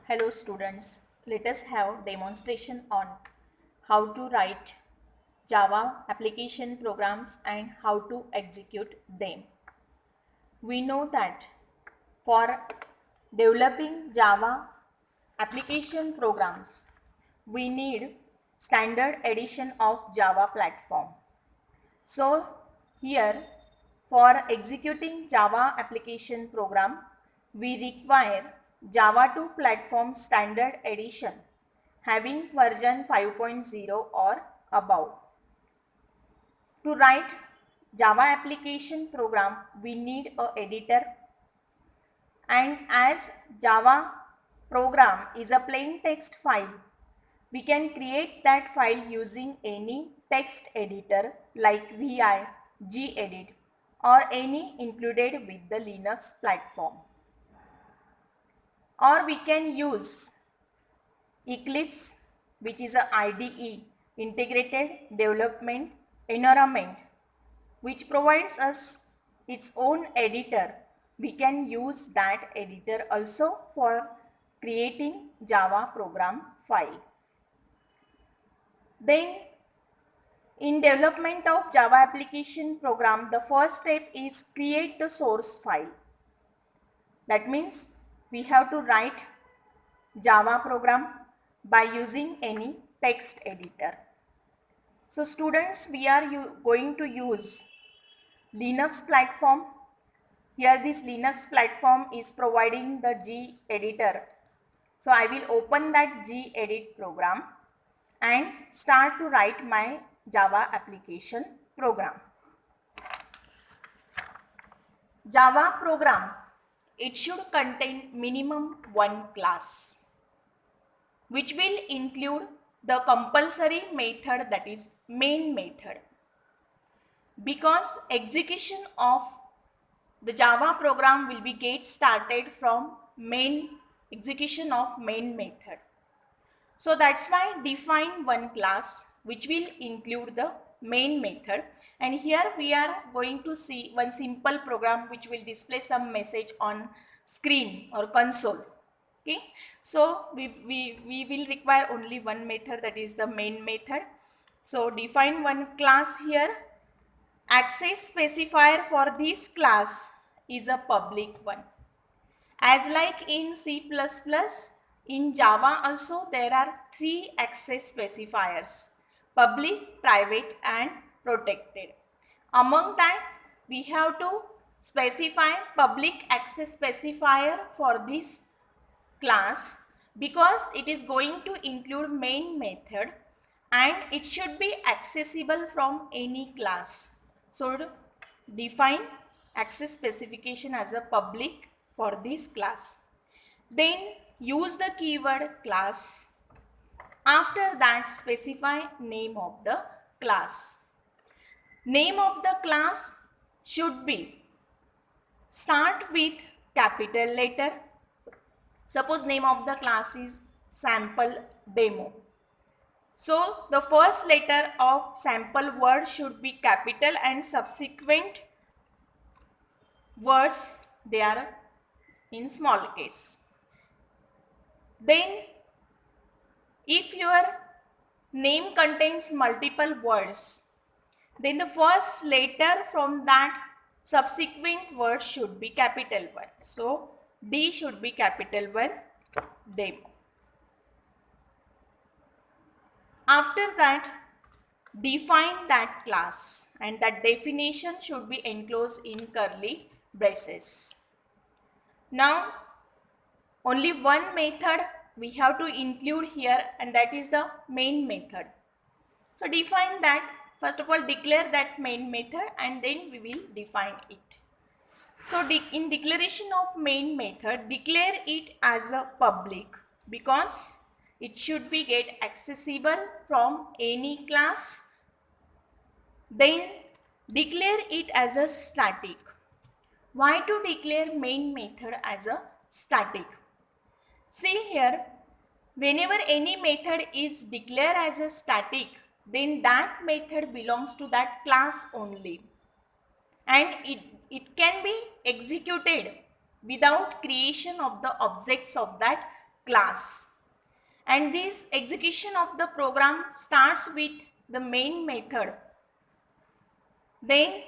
Hello students, let us have demonstration on how to write Java application programs and how to execute them. We know that for developing Java application programs, we need standard edition of Java platform. So here for executing Java application program, we require Java 2 platform standard edition having version 5.0 or above. To write Java application program, we need a editor, and as Java program is a plain text file, we can create that file using any text editor like VI, gedit or any included with the Linux platform. Or we can use Eclipse, which is a IDE, integrated development environment, which provides us its own editor. We can use that editor also for creating Java program file. Then in development of Java application program, the first step is create the source file. That means we have to write Java program by using any text editor. So students, we are going to use Linux platform. Here this Linux platform is providing the gedit. So I will open that gedit program and start to write my Java application program. Java program, it should contain minimum one class, which will include the compulsory method, that is main method. Because execution of the Java program will be get started from execution of main method. So that's why define one class which will include the main method, and here we are going to see one simple program which will display some message on screen or console. Okay, so we will require only one method, that is the main method. So define one class here. Access specifier for this class is a public one. As like in C++, in Java also there are three access specifiers: public, private and protected. Among that, we have to specify public access specifier for this class because it is going to include main method and it should be accessible from any class. So define access specification as a public for this class. Then use the keyword class. After that, specify name of the class. Name of the class should be start with capital letter. Suppose name of the class is sample demo. So the first letter of sample word should be capital and subsequent words they are in small case. Then if your name contains multiple words, then the first letter from that subsequent word should be capital one. So D should be capital one, demo. After that, define that class, and that definition should be enclosed in curly braces. Now only one method we have to include here, and that is the main method. So define that. First of all, declare that main method and then we will define it. So in declaration of main method, declare it as a public because it should be get accessible from any class. Then declare it as a static. Why to declare main method as a static? See here, whenever any method is declared as a static, then that method belongs to that class only. And it can be executed without creation of the objects of that class. And this execution of the program starts with the main method. Then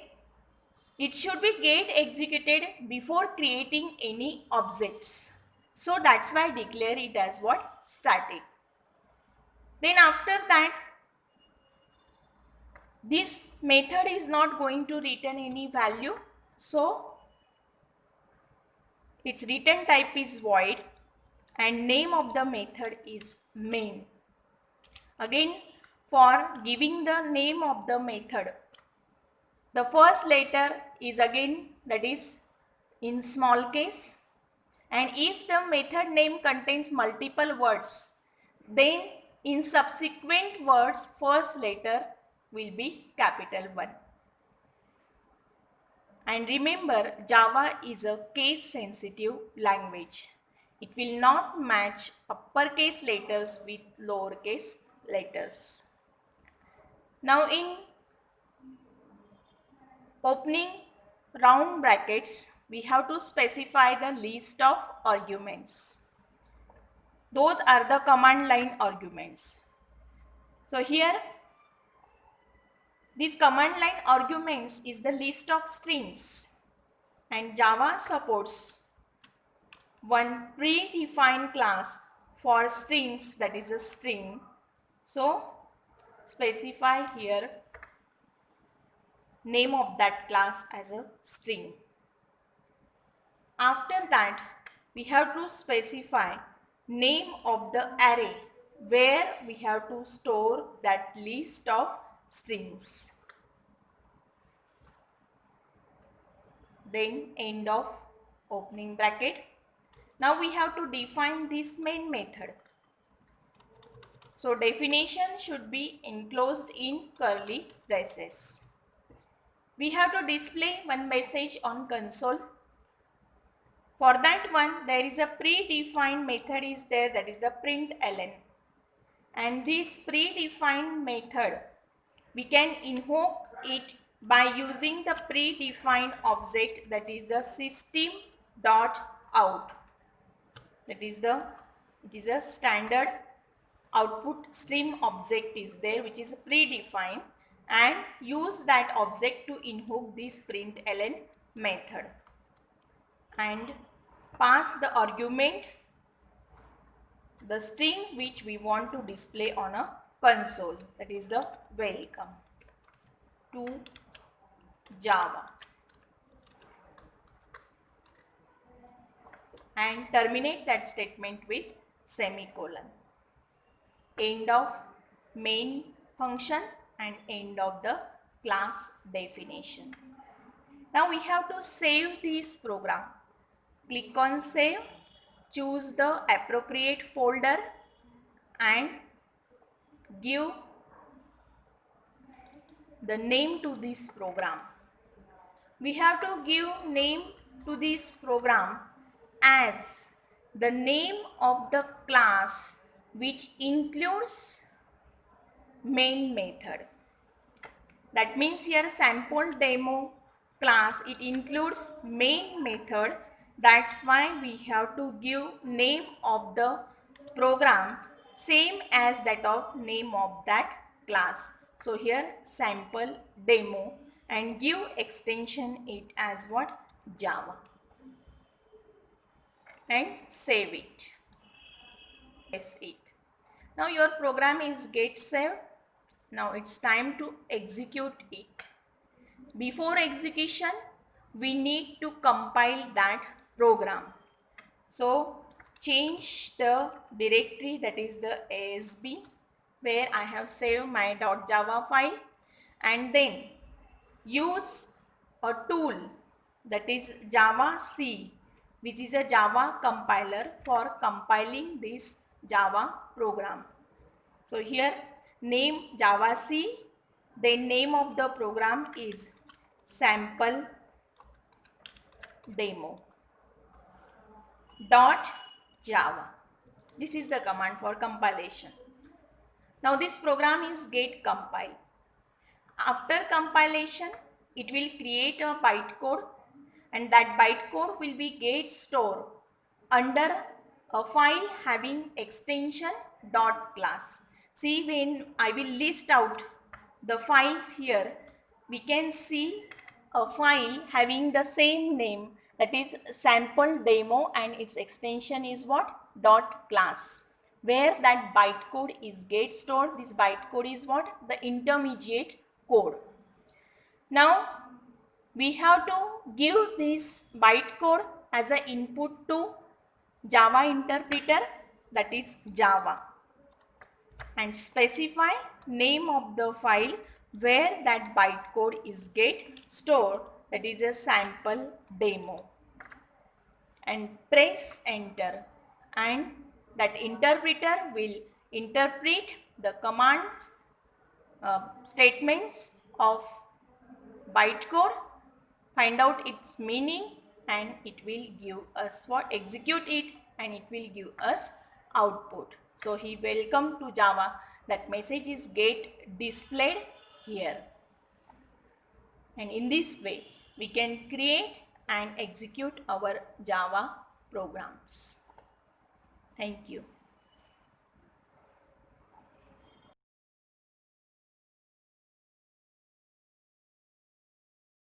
it should be get executed before creating any objects. So that's why I declare it as what? Static. Then after that, this method is not going to return any value. So its return type is void and name of the method is main. Again, for giving the name of the method, the first letter is again, that is in small case, and if the method name contains multiple words, then in subsequent words first letter will be capital 1. And remember, Java is a case sensitive language. It will not match uppercase letters with lowercase letters. Now in opening round brackets, we have to specify the list of arguments. Those are the command line arguments. So here, these command line arguments is the list of strings, and Java supports one predefined class for strings, that is a string. So specify here name of that class as a string. After that, we have to specify name of the array where we have to store that list of strings. Then end of opening bracket. Now we have to define this main method. So definition should be enclosed in curly braces. We have to display one message on console. For that one, there is a predefined method is there, that is the println. And this predefined method, we can invoke it by using the predefined object, that is the system.out. That is it is a standard output stream object is there, which is predefined, and use that object to invoke this println method and pass the argument, the string which we want to display on a console, that is the welcome to Java, and terminate that statement with semicolon. End of main function and end of the class definition. Now we have to save this program. Click on save, choose the appropriate folder and give the name to this program. We have to give name to this program as the name of the class which includes main method. That means here sample demo class, it includes main method. That's why we have to give name of the program same as that of name of that class. So here sample demo and give extension it as what? Java, and save it. Yes, it. Now your program is get saved. Now it's time to execute it. Before execution, we need to compile that program. So change the directory, that is the ASB, where I have saved my .java file, and then use a tool, that is Java C, which is a Java compiler for compiling this Java program. So here name Java C, then name of the program is sample demo .java. This is the command for compilation. Now this program is get compiled. After compilation, it will create a bytecode, and that bytecode will be get stored under a file having extension dot class. See, when I will list out the files here, we can see a file having the same name, that is sample demo, and its extension is what? Dot class, where that bytecode is get stored. This bytecode is what? The intermediate code. Now we have to give this bytecode as an input to Java interpreter, that is Java, and specify name of the file where that bytecode is get stored, that is a sample demo, and press enter, and that interpreter will interpret the commands statements of bytecode, find out its meaning, and it will give us what? Execute it, and it will give us output. So he welcome to Java, that message is get displayed here. And in this way we can create and execute our Java programs. Thank you.